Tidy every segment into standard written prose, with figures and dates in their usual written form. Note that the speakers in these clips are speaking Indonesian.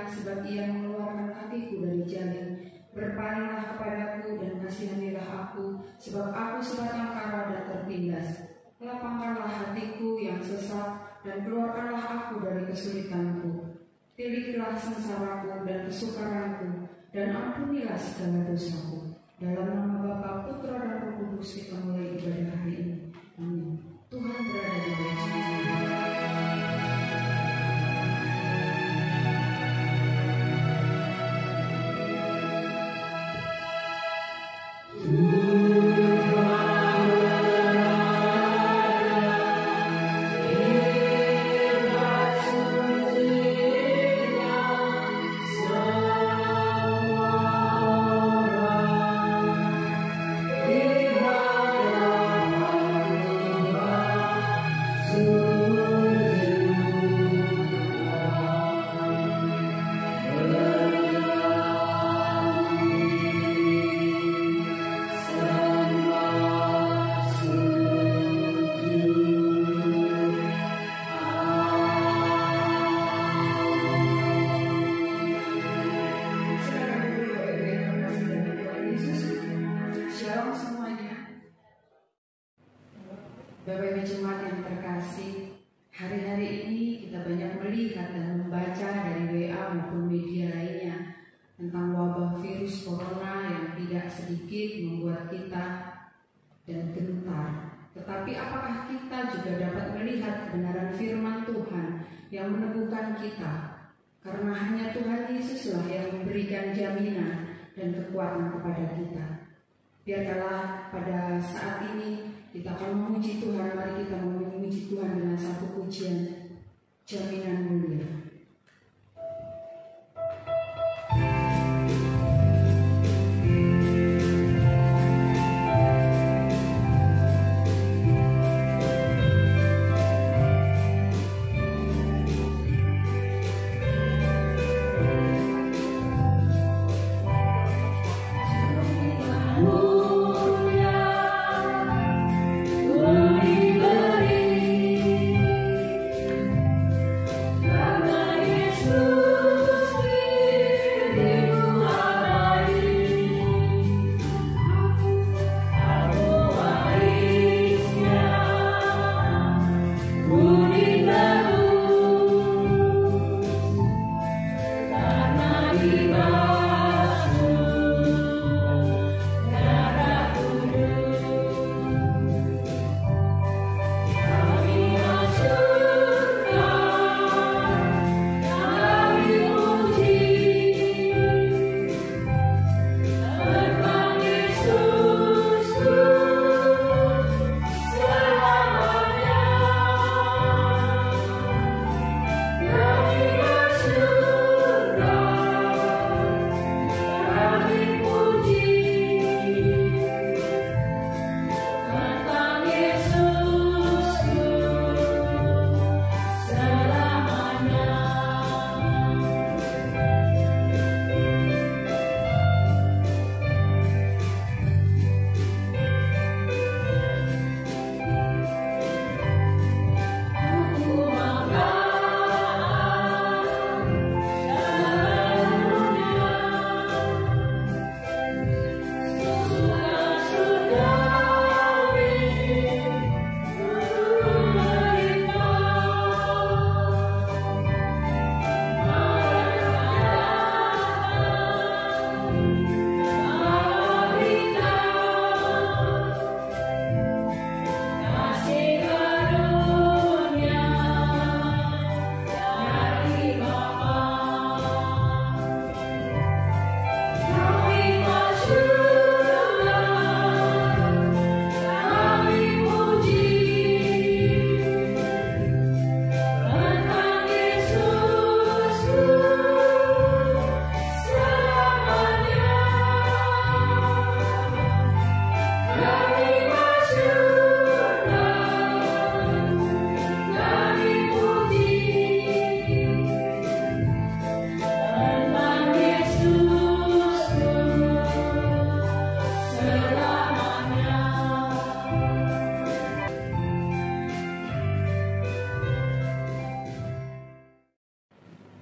sebab Ia mengeluarkan kakiku dari jaring. Berpalinglah kepadaku dan kasihanilah aku, sebab aku sebatang kara dan tertindas. Lapangkanlah hatiku yang sesat dan keluarkanlah aku dari kesulitanku. Pilihlah sengsaraku dan kesukaranku, dan ampunilah segala dosaku. Dalam nama Bapa, Putra, dan Roh Kudus kita mulai ibadah hari ini. Amin. Tuhan berada di dalam sini. Bapak Ibu Jemaat yang terkasih, hari-hari ini kita banyak melihat dan membaca dari WA maupun media lainnya tentang wabah virus corona yang tidak sedikit membuat kita dan gentar. Tetapi apakah kita juga dapat melihat kebenaran firman Tuhan yang meneguhkan kita? Karena hanya Tuhan Yesuslah yang memberikan jaminan dan kekuatan kepada kita. Biarlah pada saat ini kita akan memuji Tuhan. Mari kita memuji Tuhan dengan satu pujian jaminan mulia. Bye.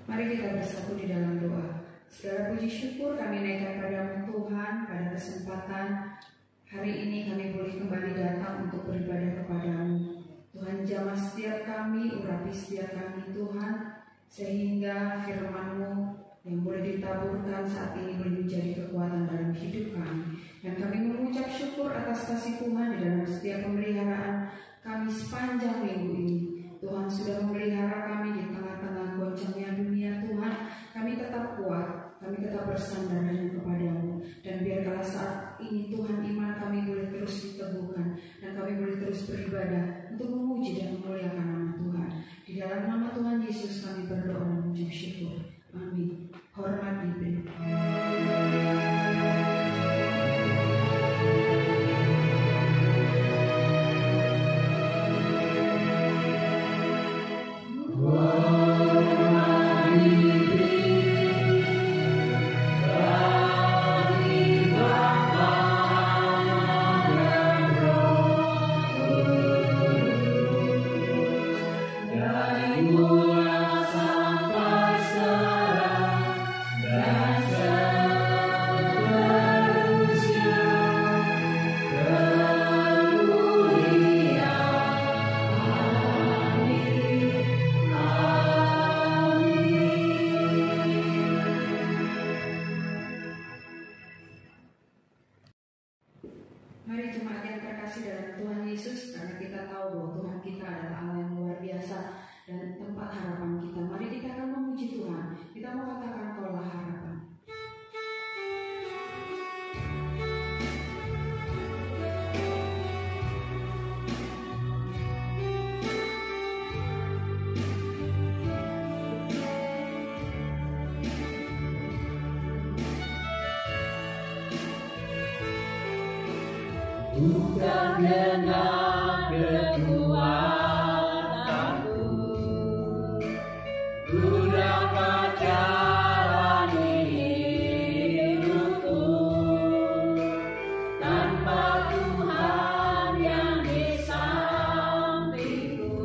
Mari kita bersatu di dalam doa. Segala puji syukur kami naikkan padamu Tuhan, pada kesempatan hari ini kami boleh kembali datang untuk beribadah kepadamu. Tuhan, jamah setiap kami, urapi setiap kami Tuhan, sehingga firman-Mu yang boleh ditaburkan saat ini boleh menjadi kekuatan dalam hidup kami. Dan kami mengucap syukur atas kasih Tuhan di dalam setiap pemeliharaan kami sepanjang minggu ini. Tuhan sudah memelihara kami di tengah-tengah goncangnya dunia. Tuhan, kami tetap kuat, kami tetap bersandar hanya kepadamu. Dan biarlah saat ini Tuhan, iman kami boleh terus diteguhkan, dan kami boleh terus beribadah untuk memuji dan memuliakan nama Tuhan. Di dalam nama Tuhan Yesus kami berdoa dan mengucap syukur. Amin. Hormat diberi. Mari jemaat yang terkasih dalam Tuhan Yesus, karena kita tahu bahwa Tuhan kita adalah Allah yang luar biasa dan tempat harapan kita. Mari kita akan memuji Tuhan. Kita mau katakan kaulah harapan. Bukan dengan kekuatanku, ku dapat jalani hidupku tanpa Tuhan yang di sampingku.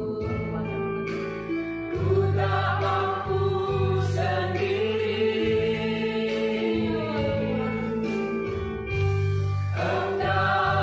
Ku tak mampu sendiri. Engkau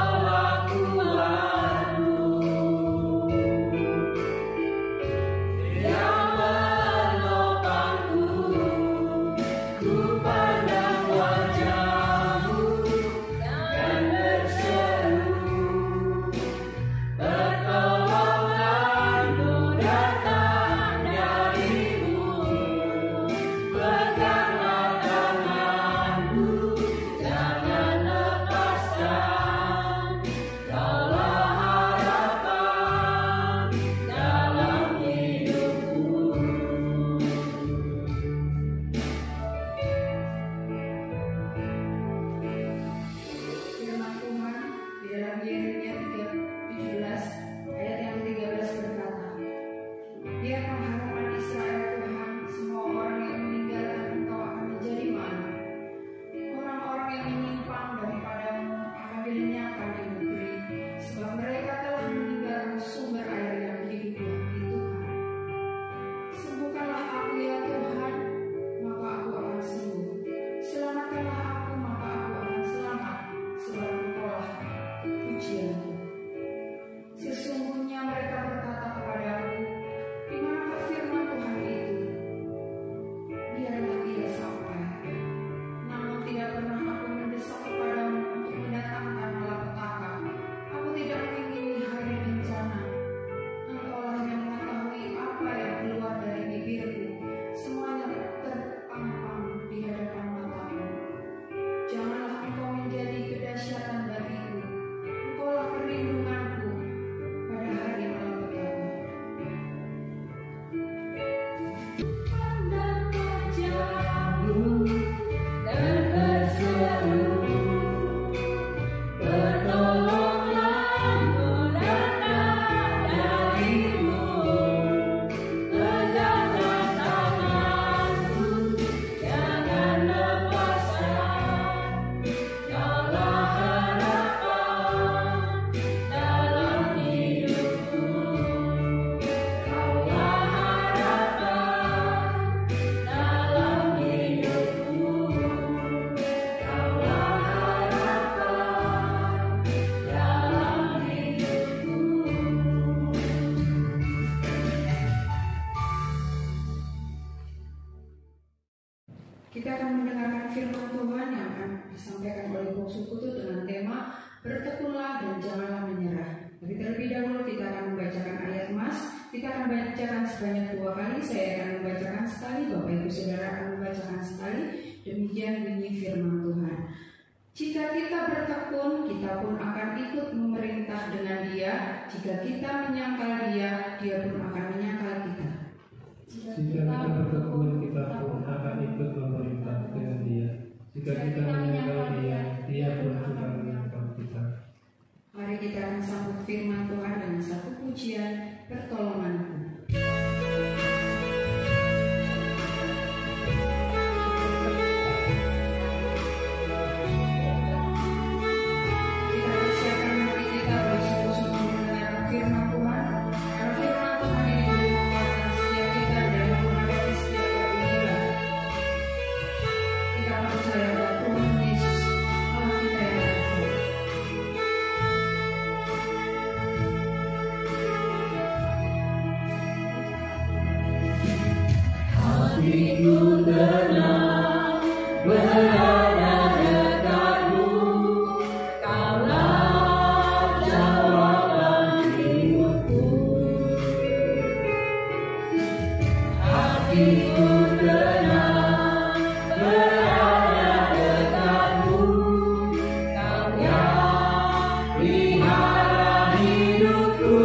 Kita akan mendengarkan firman Tuhan yang akan disampaikan oleh Bung Sukutu dengan tema bertekunlah dan janganlah menyerah. Tapi terlebih dahulu kita akan membacakan ayat Mas. Kita akan bacakan sebanyak 2 kali. Saya akan membacakan sekali, Bapak Ibu Saudara akan membacakan sekali. Demikian bunyi firman Tuhan. Jika kita bertekun, kita pun akan ikut memerintah dengan Dia. Jika kita menyangkal Dia, Dia pun akan menyangkal kita. Jika kita bertekun, kita pun akan ikut memerintah dengan Dia. Jika kita menyangkal Dia, Dia pun juga menyangkal kita. Mari kita akan sambut firman Tuhan dengan satu pujian, Pertolonganku. Hatiku tenang berada dekatmu, Kaulah jawaban hidupku. Hatiku tenang berada dekatmu, Kau yang pelihara hidupku.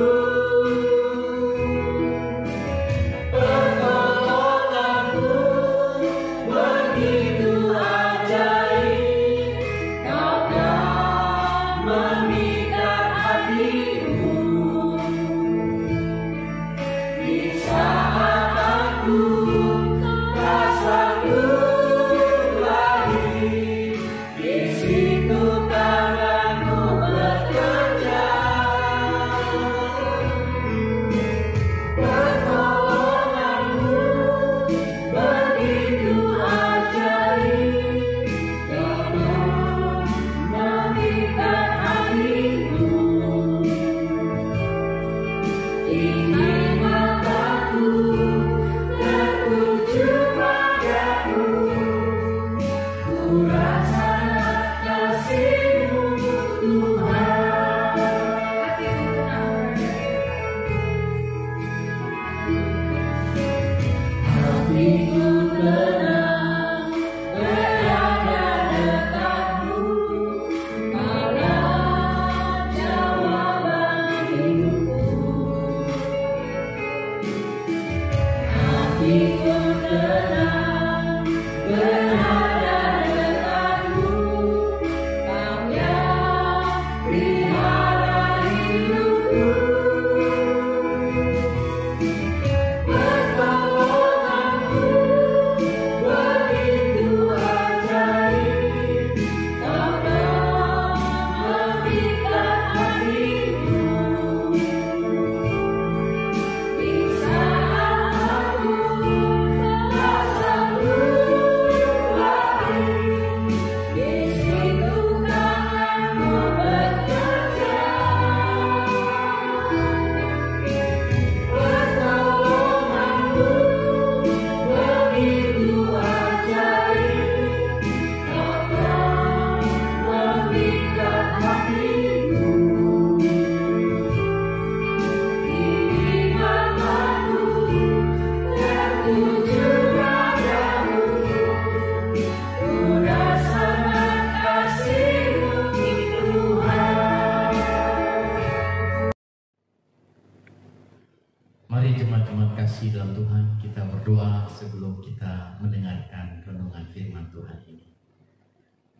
Mari jemaat-jemaat kasih dalam Tuhan, kita berdoa sebelum kita mendengarkan renungan firman Tuhan ini.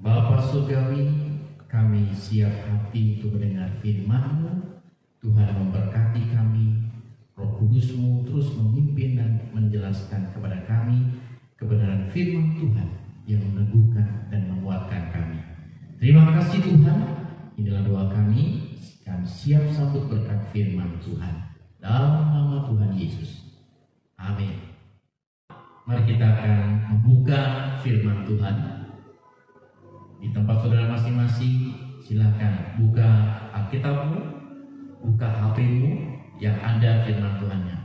Bapa Surgawi, kami siap hati untuk mendengar firman-Mu. Tuhan memberkati kami, Roh Kudus-Mu terus memimpin dan menjelaskan kepada kami kebenaran firman Tuhan yang meneguhkan dan menguatkan kami. Terima kasih Tuhan, inilah doa kami siap sambut berkat firman Tuhan. Dalam nama Tuhan Yesus. Amin. Mari kita akan membuka firman Tuhan. Di tempat saudara masing-masing, silakan buka Alkitabmu, buka HP-mu yang ada firman Tuhannya.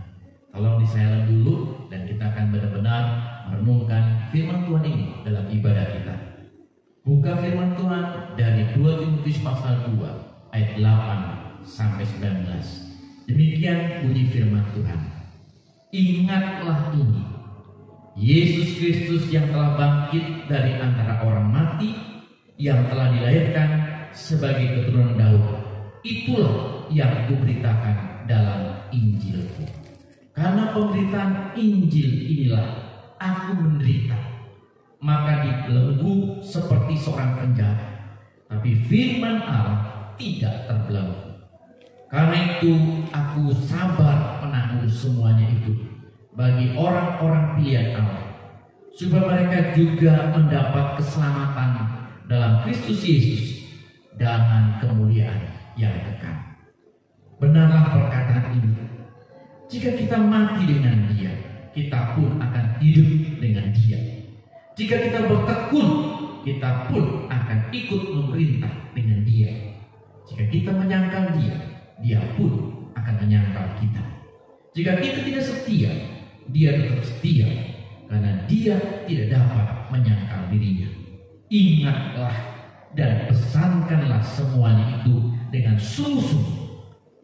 Tolong di silent dulu dan kita akan benar-benar merenungkan firman Tuhan ini dalam ibadah kita. Buka firman Tuhan dari 2 Timotius pasal 2 ayat 8 sampai 19. Demikian bunyi firman Tuhan. Ingatlah ini, Yesus Kristus yang telah bangkit dari antara orang mati, yang telah dilahirkan sebagai keturunan Daud, itulah yang kuberitakan dalam Injilku. Karena pemberitaan Injil inilah aku menderita, maka dibelenggu seperti seorang penjahat, tapi firman Allah tidak terbelenggu. Karena itu aku sabar menanggung semuanya itu bagi orang-orang pilihan Allah, supaya mereka juga mendapat keselamatan dalam Kristus Yesus dengan kemuliaan yang kekal. Benarlah perkataan ini, jika kita mati dengan Dia, kita pun akan hidup dengan Dia. Jika kita bertekun, kita pun akan ikut memerintah dengan Dia. Jika kita menyangkal Dia, Dia pun akan menyangkal kita. Jika kita tidak setia, Dia tetap setia, karena Dia tidak dapat menyangkal dirinya. Ingatlah dan pesankanlah semuanya itu dengan sungguh-sungguh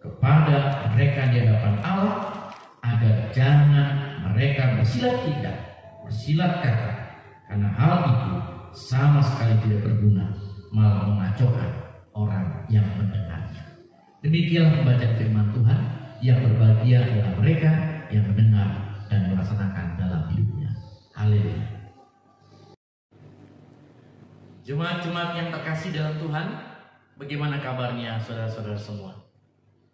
kepada mereka di hadapan Allah, agar jangan mereka bersilat lidah, bersilat kata, karena hal itu sama sekali tidak berguna, malah mengacaukan orang yang mendengarnya. Demikianlah pembacaan firman Tuhan. Yang berbahagia adalah mereka yang mendengar dan melaksanakan dalam hidupnya. Haleluya. Jemaat-jemaat yang terkasih dalam Tuhan, bagaimana kabarnya saudara-saudara semua?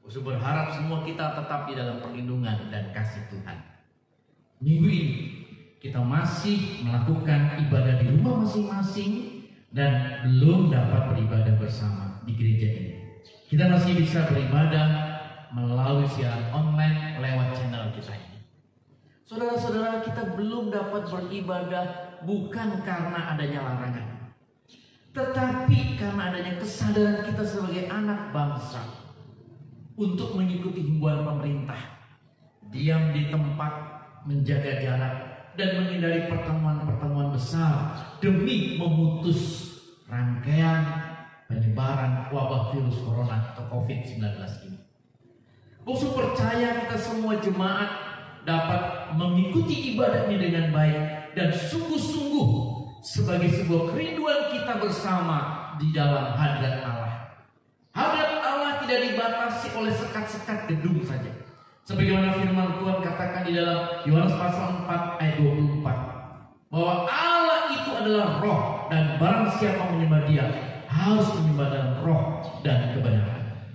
Saya berharap semua kita tetap di dalam perlindungan dan kasih Tuhan. Minggu ini kita masih melakukan ibadah di rumah masing-masing dan belum dapat beribadah bersama di gereja ini. Kita masih bisa beribadah melalui siaran online lewat channel kita ini. Saudara-saudara, kita belum dapat beribadah bukan karena adanya larangan, tetapi karena adanya kesadaran kita sebagai anak bangsa untuk mengikuti himbauan pemerintah, diam di tempat, menjaga jarak, dan menghindari pertemuan-pertemuan besar demi memutus rangkaian penyebaran wabah virus corona atau COVID-19 ini. Saya percaya kita semua jemaat dapat mengikuti ibadah ini dengan baik dan sungguh-sungguh sebagai sebuah kerinduan kita bersama di dalam hadirat Allah. Hadirat Allah tidak dibatasi oleh sekat-sekat gedung saja. Sebagaimana firman Tuhan katakan di dalam Yohanes pasal 4 ayat 24, bahwa Allah itu adalah roh, dan barang siapa menyembah Dia harus menyembah dalam roh dan kebenaran.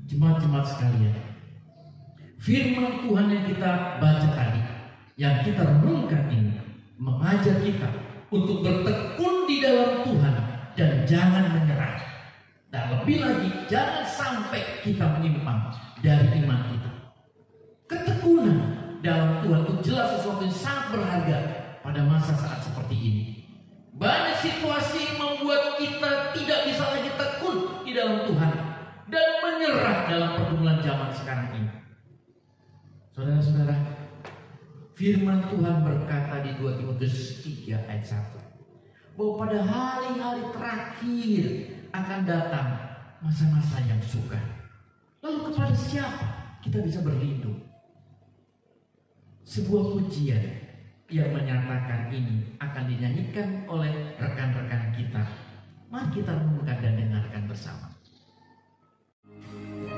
Jemaat-jemaat sekalian, firman Tuhan yang kita baca tadi, yang kita renungkan ini, mengajar kita untuk bertekun di dalam Tuhan dan jangan menyerah. Dan lebih lagi, jangan sampai kita menyimpang dari iman kita. Ketekunan dalam Tuhan itu jelas sesuatu yang sangat berharga pada masa saat seperti ini. Banyak situasi yang membuat kita tidak bisa lagi tekun di dalam Tuhan dan menyerah dalam pergumulan zaman sekarang ini. Saudara-saudara, firman Tuhan berkata di 2 Timotius 3 ayat 1, bahwa pada hari-hari terakhir akan datang masa-masa yang sukar. Lalu kepada siapa kita bisa berlindung? Sebuah pujian yang menyatakan ini akan dinyanyikan oleh rekan-rekan kita. Mari kita renungkan dan dengarkan bersama. Terkebun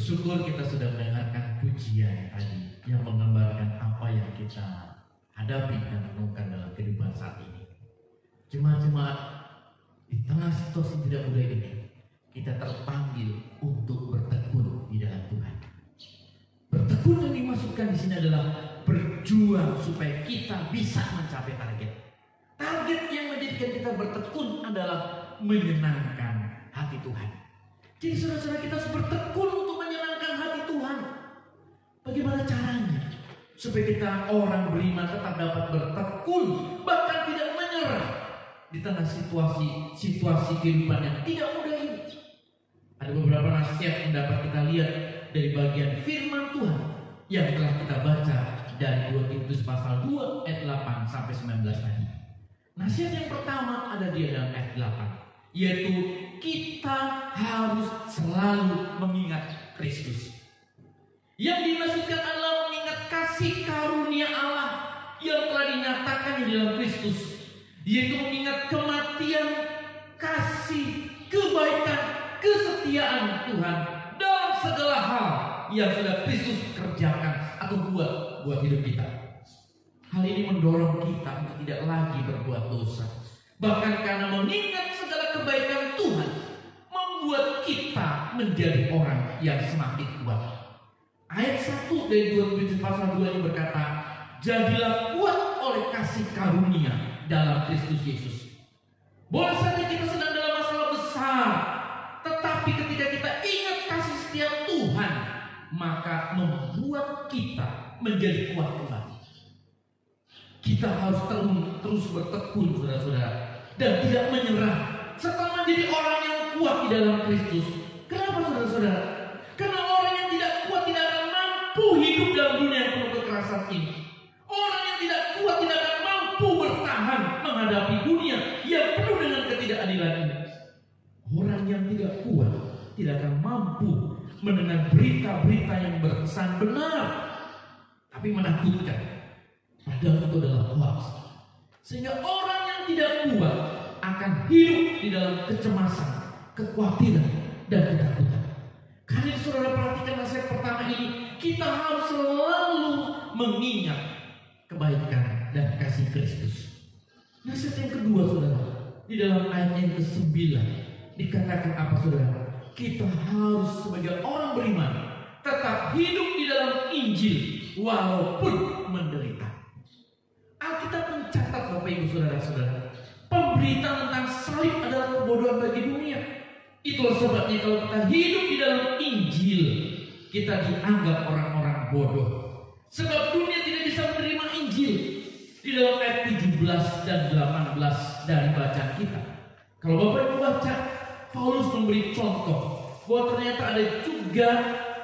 Bersyukur kita sudah mendengarkan pujian tadi yang menggambarkan apa yang kita hadapi dan renungkan dalam kehidupan saat ini. Jemaat-jemaat, di tengah situasi tidak mudah ini, kita terpanggil untuk bertekun di dalam Tuhan. Bertekun yang dimaksudkan di sini adalah berjuang supaya kita bisa mencapai target. Target yang menjadikan kita bertekun adalah menyenangkan hati Tuhan. Jadi saudara-saudara, kita harus bertekun untuk menyenangkan hati Tuhan. Bagaimana caranya? Supaya kita orang beriman tetap dapat bertekun, bahkan tidak menyerah di tengah situasi kehidupan yang tidak mudah ini. Ada beberapa nasihat yang dapat kita lihat dari bagian firman Tuhan yang telah kita baca dari 2 Timotius pasal 2 ayat 8 sampai 19 tadi. Nasihat yang pertama ada di dalam ayat 8, yaitu kita harus selalu mengingat Kristus. Yang dimaksudkan adalah mengingat kasih karunia Allah yang telah dinyatakan di dalam Kristus, yaitu mengingat kematian, kasih, kebaikan, kesetiaan Tuhan dalam segala hal yang sudah Kristus kerjakan atau buat hidup kita. Hal ini mendorong kita untuk tidak lagi berbuat dosa. Bahkan karena mengingat segala kebaikan Tuhan, membuat kita menjadi orang yang semakin kuat. Ayat 1 dari 2 Timotius pasal 2 ini berkata, jadilah kuat oleh kasih karunia dalam Kristus Yesus. Boleh saja kita sedang dalam masalah besar, tetapi ketika kita ingat kasih setia Tuhan, maka membuat kita menjadi kuat kembali. Kita harus terus bertekun, saudara-saudara, dan tidak menyerah serta menjadi orang yang kuat di dalam Kristus. Kenapa, saudara-saudara? Karena orang yang tidak kuat tidak akan mampu hidup dalam dunia yang penuh kekerasan ini. Orang yang tidak kuat tidak akan mampu bertahan menghadapi dunia yang penuh dengan ketidakadilan ini. Orang yang tidak kuat tidak akan mampu mendengar berita-berita yang berkesan benar, tapi menakutkan. Padahal itu adalah hoax. Sehingga orang yang tidak kuat akan hidup di dalam kecemasan, kekhawatiran, dan ketakutan. Karena saudara perhatikan nasihat pertama ini, kita harus selalu mengingat kebaikan dan kasih Kristus. Nasihat yang kedua, saudara, di dalam ayat yang ke-9 dikatakan apa, saudara? Kita harus sebagai orang beriman tetap hidup di dalam Injil walaupun menderita. Alkitab mencatat, Bapak Ibu Saudara-saudara, pemberitaan tentang salib adalah kebodohan bagi dunia. Itulah sebabnya kalau kita hidup di dalam Injil, kita dianggap orang-orang bodoh. Sebab dunia tidak bisa menerima Injil. Di dalam ayat 17 dan 18 dari bacaan kita, kalau Bapak Ibu baca, Paulus memberi contoh bahwa ternyata ada juga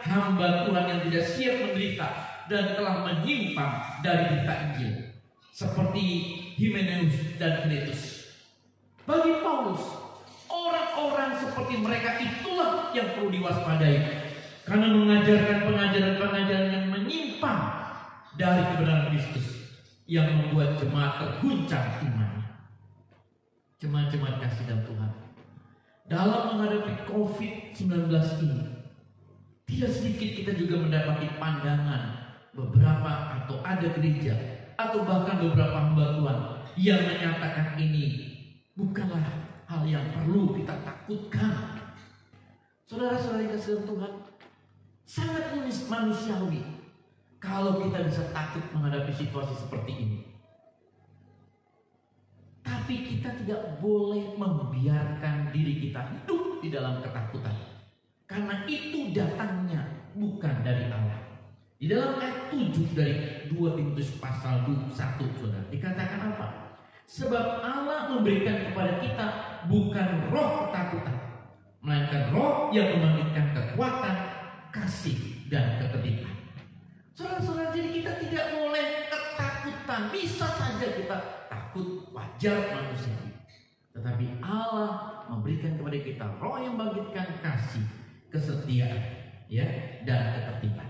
hamba Tuhan yang tidak siap menderita dan telah menyimpang dari berita Injil, seperti Himeneus dan Filetus. Bagi Paulus, orang-orang seperti mereka itulah yang perlu diwaspadai, karena mengajarkan pengajaran-pengajaran yang menyimpang dari kebenaran Kristus yang membuat jemaat terguncang imannya. Jemaat-jemaat kasih dalam Tuhan, dalam menghadapi COVID-19 ini, tidak sedikit kita juga mendapati pandangan beberapa atau ada gereja atau bahkan beberapa hamba Tuhan yang menyatakan ini bukanlah hal yang perlu kita takutkan. Saudara-saudari kasih Tuhan, sangat manusiawi kalau kita bisa takut menghadapi situasi seperti ini. Tapi kita tidak boleh membiarkan diri kita hidup di dalam ketakutan, karena itu datangnya bukan dari Allah. Di dalam ayat 7 dari 2 Timotius pasal 1, saudara, dikatakan apa? Sebab Allah memberikan kepada kita bukan roh ketakutan, melainkan roh yang membangkitkan kekuatan, kasih, dan ketertiban. Saudara-saudara, jadi kita tidak boleh ketakutan. Bisa saja kita takut, wajar manusiawi. Tetapi Allah memberikan kepada kita roh yang membangkitkan kasih, kesetiaan, ya, dan ketertiban.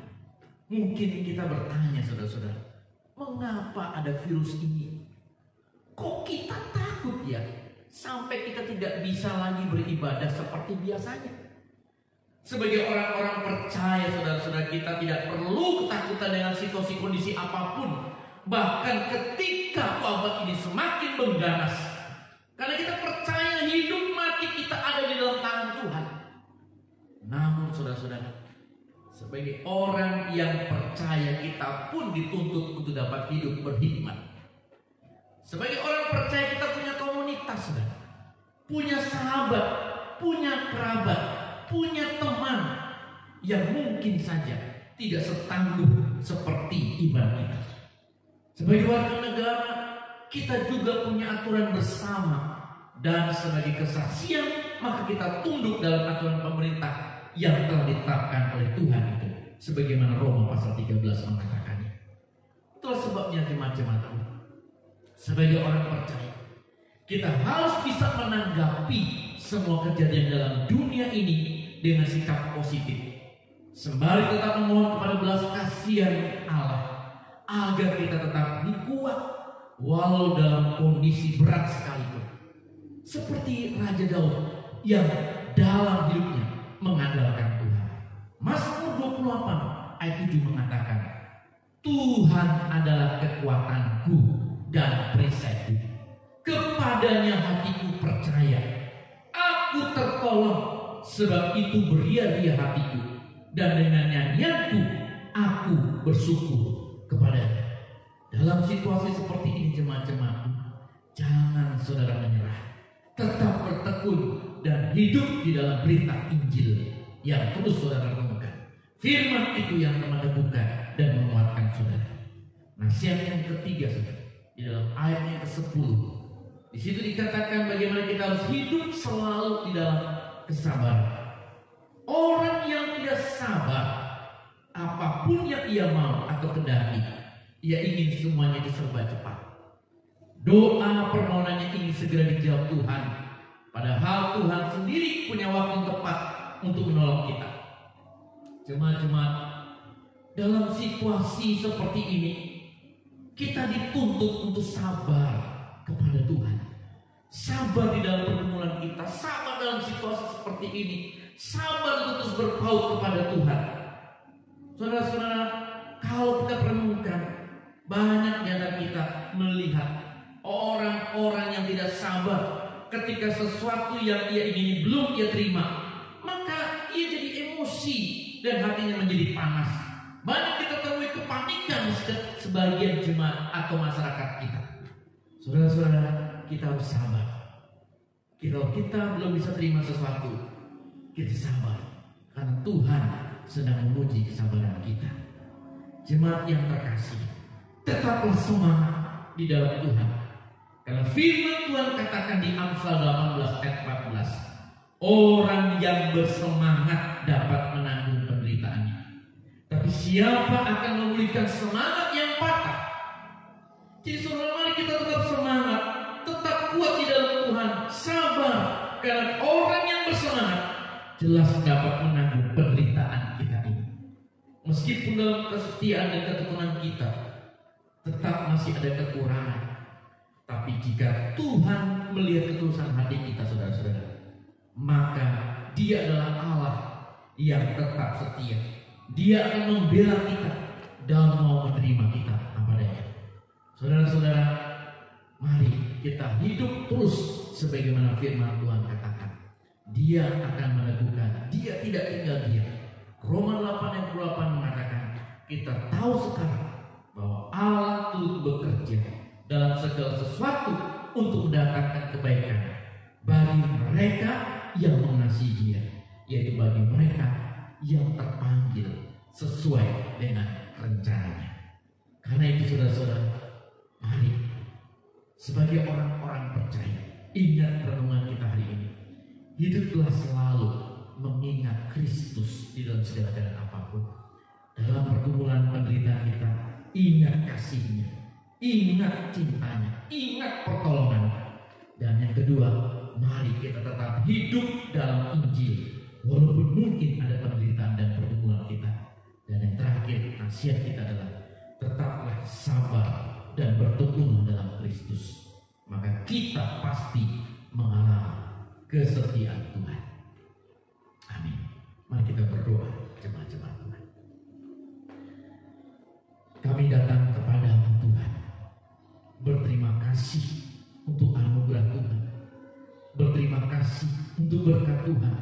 Mungkin kita bertanya, saudara-saudara, mengapa ada virus ini? Kok kita takut ya? Sampai kita tidak bisa lagi beribadah seperti biasanya. Sebagai orang-orang percaya, saudara-saudara, kita tidak perlu ketakutan dengan situasi kondisi apapun. Bahkan ketika wabah ini semakin mengganas, karena kita percaya hidup mati kita ada di dalam tangan Tuhan. Namun saudara-saudara, sebagai orang yang percaya, kita pun dituntut untuk dapat hidup berhikmat. Sebagai orang percaya, kita punya komunitas, saudara, punya sahabat, punya kerabat, punya teman yang mungkin saja tidak setangguh seperti iman kita. Sebagai warga negara, kita juga punya aturan bersama, dan sebagai kesaksian maka kita tunduk dalam aturan pemerintah yang telah ditetapkan oleh Tuhan itu, sebagaimana Roma pasal 13 mengatakannya. Itulah sebabnya jemaat-jemaatku, sebagai orang percaya, kita harus bisa menanggapi semua kejadian dalam dunia ini dengan sikap positif, sembari tetap memohon kepada belas kasihan Allah agar kita tetap kuat walau dalam kondisi berat sekalipun. Seperti Raja Daud yang dalam hidupnya mengandalkan Tuhan. Mazmur 28 ayat 7 mengatakan, Tuhan adalah kekuatanku dan perisaiku, kepadanya hatiku percaya, aku tertolong, sebab itu beria-ria hatiku, dan dengan nyanyianku aku bersyukur kepadanya. Dalam situasi seperti ini, jemaat-jemaat, jangan saudara menyerah, tetap bertekun dan hidup di dalam berita Injil yang terus saudara renungkan. Firman itu yang meneguhkan dan menguatkan saudara. Nasihat yang ketiga, saudara, di dalam ayat yang ke-10, di situ dikatakan bagaimana kita harus hidup selalu di dalam kesabaran. Orang yang tidak sabar, apapun yang ia mau atau kehendaki, ia ingin semuanya diserba cepat. Doa permohonannya ingin segera dijawab Tuhan, padahal Tuhan sendiri punya waktu tepat untuk menolong kita. Jemaat-jemaat, dalam situasi seperti ini, kita dituntut untuk sabar kepada Tuhan. Sabar di dalam pergumulan kita, sabar dalam situasi seperti ini, sabar untuk terus berpaut kepada Tuhan. Saudara-saudara, kalau kita renungkan, banyak di antara kita melihat orang-orang yang tidak sabar ketika sesuatu yang ia ingini belum ia terima, maka ia jadi emosi dan hatinya menjadi panas. Banyak kita temui kepanikan sebagian jemaat atau masyarakat kita. Saudara-saudara, kita harus sabar. Kalau kita belum bisa terima sesuatu, kita sabar, karena Tuhan sedang menguji kesabaran kita. Jemaat yang terkasih, tetaplah semangat di dalam Tuhan, karena firman Tuhan katakan di Amsal 18 ayat 14, orang yang bersemangat dapat menanggung penderitaannya, tapi siapa akan memulihkan semangat yang patah? Jadi saudara, mari kita tetap semangat, tetap kuat di dalam Tuhan, sabar, karena orang yang bersemangat jelas dapat menanggung penderitaan kita ini. Meskipun dalam kesetiaan dan ketekunan kita tetap masih ada kekurangan, tapi jika Tuhan melihat ketulusan hati kita, saudara-saudara, maka Dia adalah Allah yang tetap setia. Dia akan membela kita dan mau menerima kita apa adanya. Saudara-saudara, mari kita hidup terus sebagaimana firman Tuhan katakan. Dia akan meneguhkan, Dia tidak tinggal diam. Roma 8 ayat 28 mengatakan, kita tahu sekarang bahwa Allah turut bekerja dalam segala sesuatu untuk mendatangkan kebaikan bagi mereka yang mengasihi Dia, yaitu bagi mereka yang terpanggil sesuai dengan rencananya. Karena itu saudara-saudara, mari sebagai orang-orang percaya, ingat renungan kita hari ini. Hiduplah selalu mengingat Kristus di dalam segala keadaan apapun. Dalam pergumulan penderitaan kita, ingat kasih-Nya, ingat cintanya, ingat pertolongannya. Dan yang kedua, mari kita tetap hidup dalam Injil, walaupun mungkin ada penderitaan dan pergumulan kita. Dan yang terakhir, nasihat kita adalah tetaplah sabar dan bertekun dalam Kristus, maka kita pasti mengalami kesetiaan Tuhan. Amin. Mari kita kita berdoa, jemaat-jemaat Tuhan. Kami datang kepada Tuhan, berterima kasih untuk anugerah Tuhan, berterima kasih untuk berkat Tuhan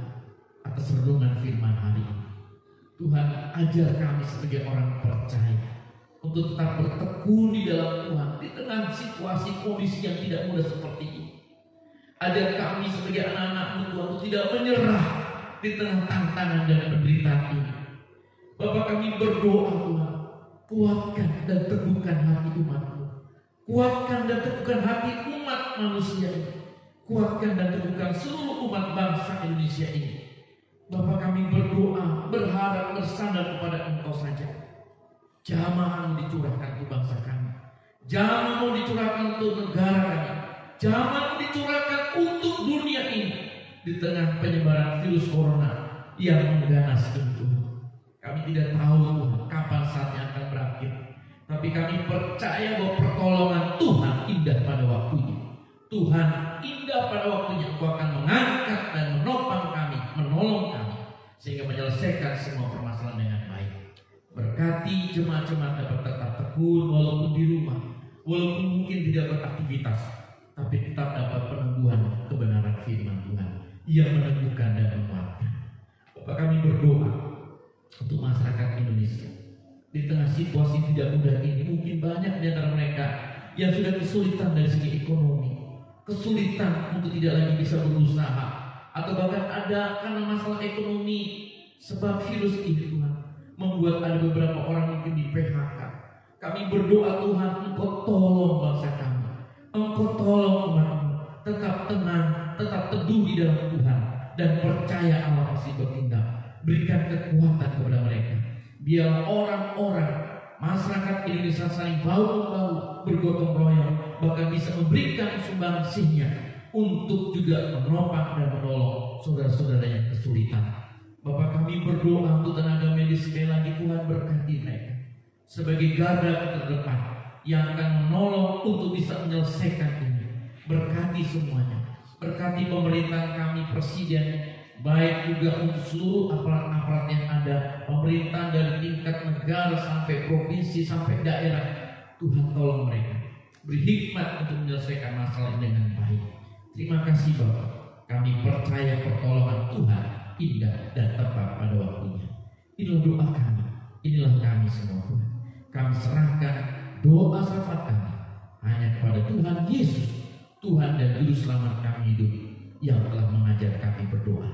atas renungan firman hari ini. Tuhan, ajar kami sebagai orang percaya untuk tetap bertekun di dalam Tuhan di tengah situasi kondisi yang tidak mudah seperti ini. Ajar kami sebagai anak-anak Tuhan untuk tidak menyerah di tengah tantangan dan penderitaan ini. Bapak, kami berdoa Tuhan, kuatkan dan teguhkan hati umat-Mu, kuatkan dan teguhkan hati umat manusia ini, kuatkan dan teguhkan seluruh umat bangsa Indonesia ini. Bapak, kami berdoa, berharap, bersandar kepada Engkau saja. Jamah-Mu dicurahkan untuk bangsa kami, jamah-Mu dicurahkan untuk negara kami, jamah-Mu dicurahkan untuk dunia ini di tengah penyebaran virus corona yang mengganas Tuhan. Kami tidak tahu Tuhan kapan saatnya akan berakhir, tapi kami percaya bahwa pertolongan Tuhan indah pada waktunya. Tuhan indah pada waktunya Engkau akan mengangkat dan menopang kami, menolong kami, sehingga menyelesaikan semua permasalahan dengan baik. Berkati jemaat-jemaat dapat tetap tekun walaupun di rumah, walaupun mungkin tidak beraktivitas, tapi tetap dapat peneguhan kebenaran firman Tuhan yang meneguhkan dan menguatkan. Bapak, kami berdoa untuk masyarakat Indonesia di tengah situasi tidak mudah ini. Mungkin banyak di antara mereka yang sudah kesulitan dari segi ekonomi, kesulitan untuk tidak lagi bisa berusaha, atau bahkan ada karena masalah ekonomi sebab virus ini Tuhan membuat ada beberapa orang mungkin di PHK. Kami berdoa Tuhan, Engkau tolong bangsa kami, Engkau tolong umat-Mu tetap tenang, tetap teduh di dalam Tuhan, dan percaya Allah pasti bertindak. Berikan kekuatan kepada mereka. Biar orang-orang masyarakat Indonesia saling bahu-membahu, bergotong royong, bahkan bisa memberikan sumbangsihnya untuk juga menopang dan menolong saudara-saudara yang kesulitan. Bapak, kami berdoa untuk tenaga medis, sekali lagi Tuhan berkati mereka sebagai garda terdepan yang akan menolong untuk bisa menyelesaikan ini. Berkati semuanya, berkati pemerintahan kami, presiden, baik juga untuk seluruh aparat-aparat yang ada, pemerintah dari tingkat negara sampai provinsi sampai daerah. Tuhan tolong mereka, beri hikmat untuk menyelesaikan masalah ini dengan baik. Terima kasih Bapak, kami percaya pertolongan Tuhan indah dan tepat pada waktunya. Inilah doa kami, inilah kami semua Tuhan. Kami serahkan doa syafaat kami hanya kepada Tuhan Yesus, Tuhan dan Juru Selamat kami hidup, yang telah mengajar kami berdoa.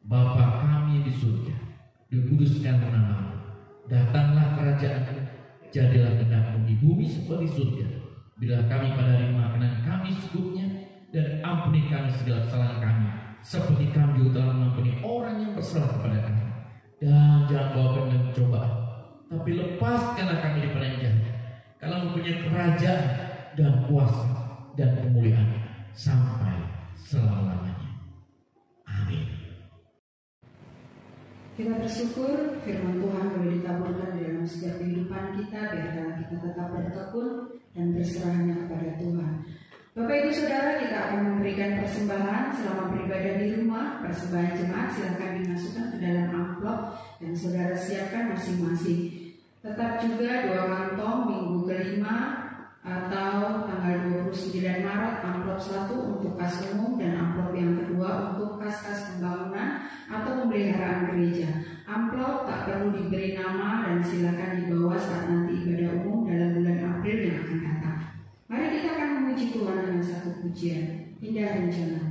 Bapa kami di surga, dikuduskanlah nama-Mu, datanglah kerajaan-Mu, jadilah kehendak-Mu di bumi seperti surga. Bila kami pada hari makanan kami secukupnya, dan ampuni kami segala kesalahan kami, seperti kami juga telah mengampuni orang yang bersalah kepada kami. Dan jangan bawa kami dalam pencobaan, tapi lepaskanlah kami daripada yang jahat. Karena mempunyai kerajaan dan kuasa dan kemuliaan sampai selama-lamanya. Amin. Kita bersyukur firman Tuhan boleh ditaburkan dalam setiap kehidupan kita, biarlah kita tetap bertekun dan berserah hanya kepada Tuhan. Bapak Ibu Saudara, kita akan memberikan persembahan selama beribadah di rumah. Persembahan jemaat silakan dimasukkan ke dalam amplop yang saudara siapkan masing-masing. Tetap juga 2 kantong minggu kelima atau tanggal 29 Maret amplop 1 untuk kas umum dan amplop yang kedua untuk kas-kas pembangunan atau pemeliharaan gereja. Amplop tak perlu diberi nama dan silakan dibawa saat nanti ibadah umum dalam bulan April yang akan datang. Mari kita akan memuji Tuhan dengan satu pujian, Indah Rencana.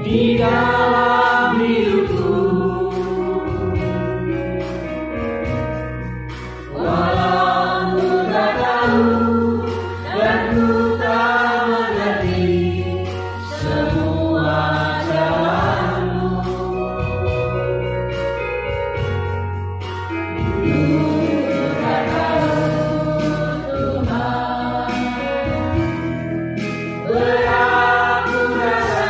Di dalam hidupku, walau ku tak tahu dan ku tak mengerti semua jalanmu, ku tak tahu Tuhan, beraku rasa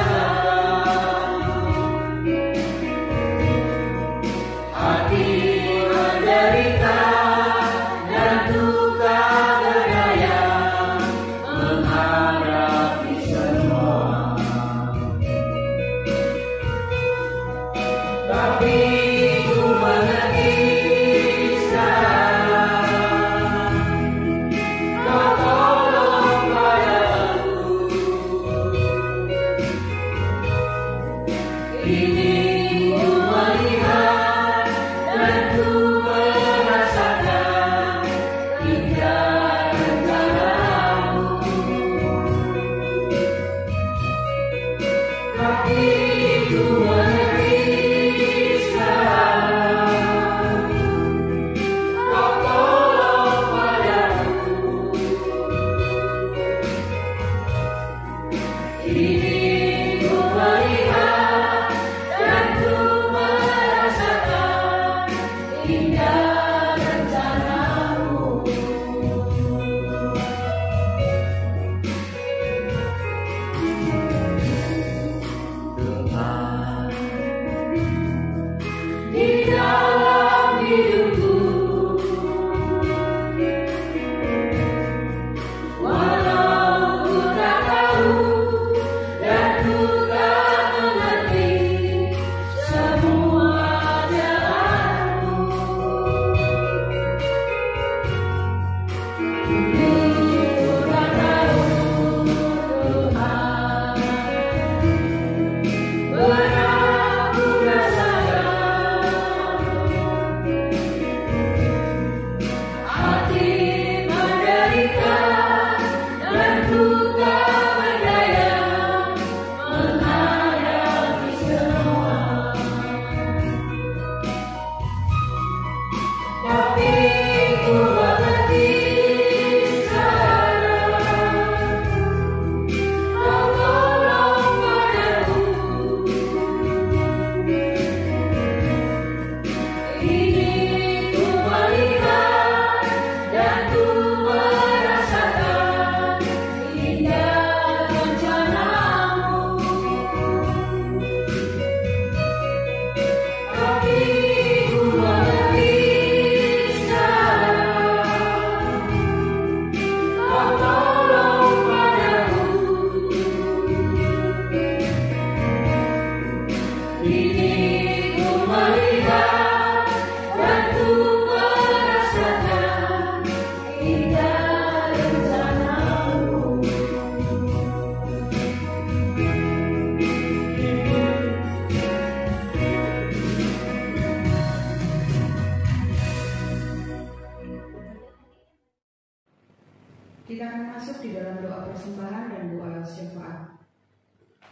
Kita akan masuk di dalam doa persembahan dan doa syafaat.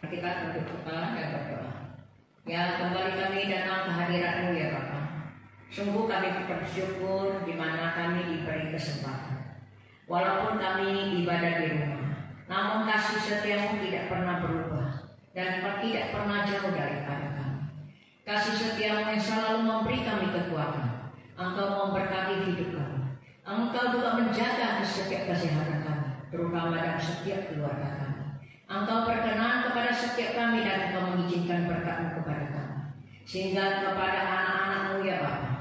Kita tunduk kepala dan berdoa. Ya, kembali kami datang ke hadirat-Mu ya Bapa. Sungguh kami bersyukur di mana kami diberi kesempatan. Walaupun kami ibadah di rumah, namun kasih setia-Mu tidak pernah berubah dan tidak pernah jauh daripada kami. Kasih setia-Mu yang selalu memberi kami kekuatan. Engkau memberkati hidup kami. Engkau juga menjaga setiap kesehatan kami, terutama dalam setiap keluarga kami. Engkau berkenan kepada setiap kami dan Engkau mengizinkan berkat-Mu kepada kami. Sehingga kepada anak-anak-Mu ya Bapa,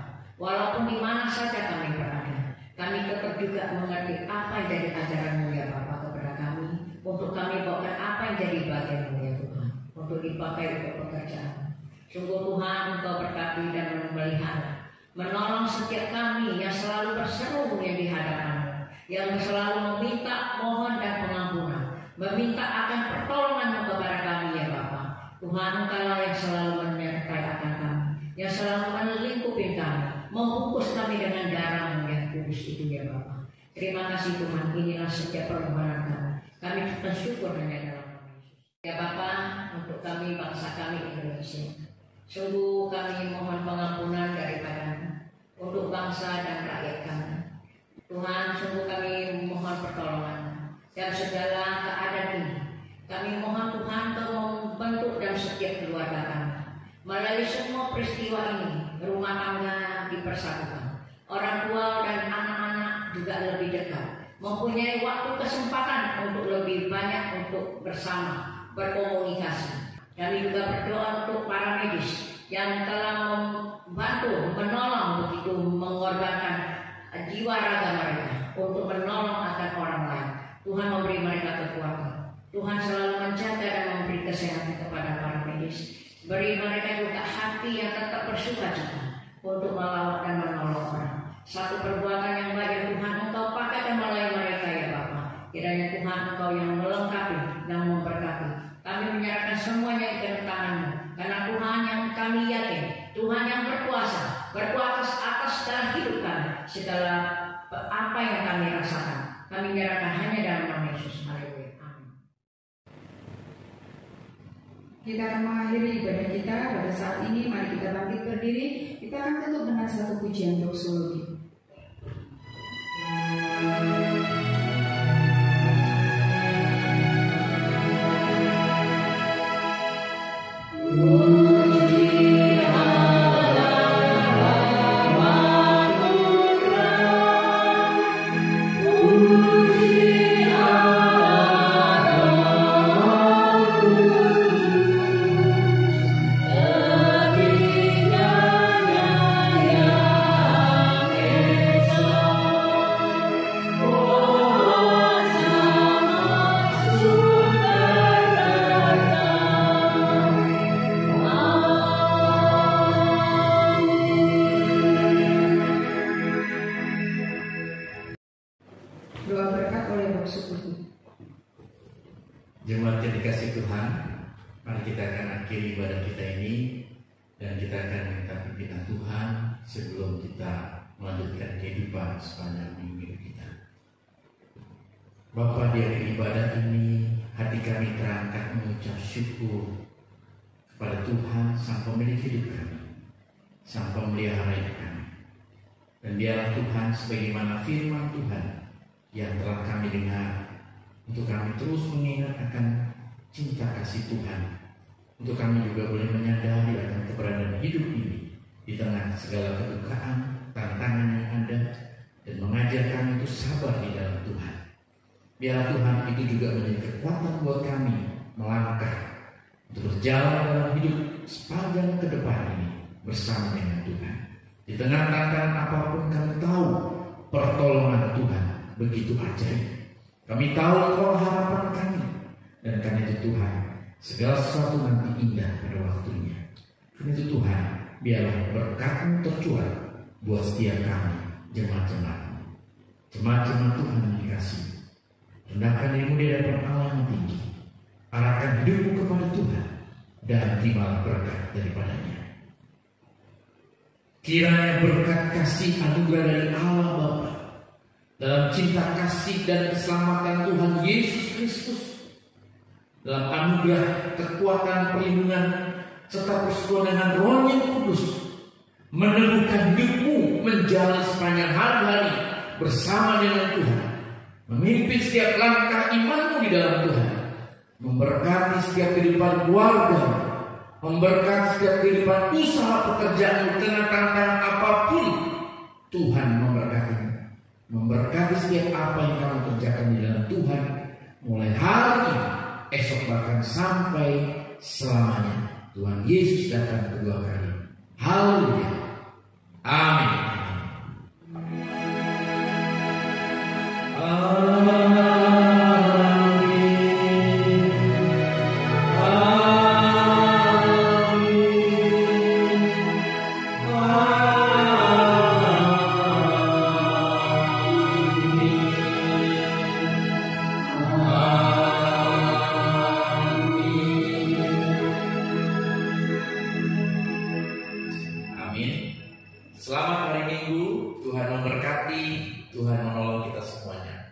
walaupun di mana saja kami berada, kami tetap juga mengerti apa yang jadi ajaran-Mu ya Bapa kepada kami, untuk kami bawakan apa yang jadi bagian-Mu ya Tuhan, untuk dipakai untuk pekerjaan. Sungguh Tuhan, Engkau berkati dan memelihara, menolong setiap kami yang selalu berseru yang di hadapan-Mu, yang selalu meminta mohon dan pengampunan, meminta akan pertolongan-Mu kepada kami ya Bapa. Tuhan, Engkau yang selalu menyertai akan kami, yang selalu melingkupi kami, membungkus kami dengan darah-Mu yang kudus itu ya Bapa. Terima kasih Tuhan, inilah setiap permohonan kami. Kami bersyukur hanya dalam nama Yesus. Ya Bapa, untuk kami bangsa kami Indonesia, sungguh kami mohon pengampunan daripada-Mu untuk bangsa dan rakyat kami. Tuhan, sungguh kami mohon pertolongan dalam segala keadaan ini. Kami mohon Tuhan untuk membentuk dalam setiap keluarga kami. Melalui semua peristiwa ini, rumah tangga dipersatukan, orang tua dan anak-anak juga lebih dekat, mempunyai waktu kesempatan untuk lebih banyak untuk bersama berkomunikasi. Kami juga berdoa untuk para medis yang telah membantu, menolong begitu mengorbankan jiwa raga mereka untuk menolong akan orang lain. Tuhan memberi mereka kekuatan. Tuhan selalu menjaga dan memberi kesehatan kepada para medis. Beri mereka juga hati yang tetap bersukacita untuk melawat dan menolong orang. Satu perbuatan yang baik Tuhan Engkau pakai dan melalui mereka ya Bapa. Kiranya Tuhan Engkau yang melengkapi dan memberkati. Kami menyerahkan semuanya ke tangan-Mu, karena Tuhan yang kami yakin, Tuhan yang berkuasa atas segala hidup kami, segala apa yang kami rasakan. Kami menyerahkan hanya dalam nama Yesus. Haleluya. Amin. Kita akan mengakhiri ibadah kita pada saat ini. Mari kita bangkit berdiri. Kita akan tutup dengan satu pujian doksologi. Jemaat yang dikasih Tuhan, mari kita akan akhiri ibadah kita ini dan kita akan minta pimpinan Tuhan sebelum kita melanjutkan kehidupan sepanjang minggu kita. Bapa, di akhir ibadah ini hati kami terangkat mengucap syukur kepada Tuhan sang pemilik hidup kami, sang pemelihara hidup kami. Dan biarlah Tuhan sebagaimana firman Tuhan yang telah kami dengar, untuk kami terus mengingat akan cinta kasih Tuhan, untuk kami juga boleh menyadari akan keberadaan hidup ini di tengah segala kedukaan, tantangan yang ada, dan mengajar kami untuk sabar di dalam Tuhan. Biarlah Tuhan itu juga menjadi kekuatan buat kami melangkah untuk berjalan dalam hidup sepanjang ke depan ini bersama dengan Tuhan. Di tengah tantangan apapun kami tahu pertolongan Tuhan begitu ajaib. Kami tahu Engkau harapan kami, dan karena itu Tuhan, segala sesuatu nanti indah pada waktunya. Karena itu Tuhan, biarlah berkat-Mu tercurah buat setiap kami, jemaat-jemaat-Mu. Jemaat-jemaat Tuhan yang dikasihi, rendahkan dirimu di hadapan Allah yang tinggi, arahkan hidupmu kepada Tuhan, dan terimalah berkat daripadanya. Kiranya berkat kasih anugerah dari Allah Bapa dalam cinta kasih dan keselamatan Tuhan Yesus Kristus, dalam anugerah kekuatan perlindungan serta persekutuan dengan Roh yang Kudus, meneguhkan hidupmu menjalani sepanjang hari-hari bersama dengan Tuhan, memimpin setiap langkah imanmu di dalam Tuhan, memberkati setiap kehidupan keluarga, memberkati setiap kehidupan usaha pekerjaanmu dengan tantangan apapun. Tuhan memberkatimu, memberkati setiap apa yang kamu kerjakan di dalam Tuhan, mulai hari ini, esok bahkan sampai selamanya. Tuhan Yesus datang kedua kali. Haleluya. Amin. Selamat hari Minggu, Tuhan memberkati, Tuhan menolong kita semuanya.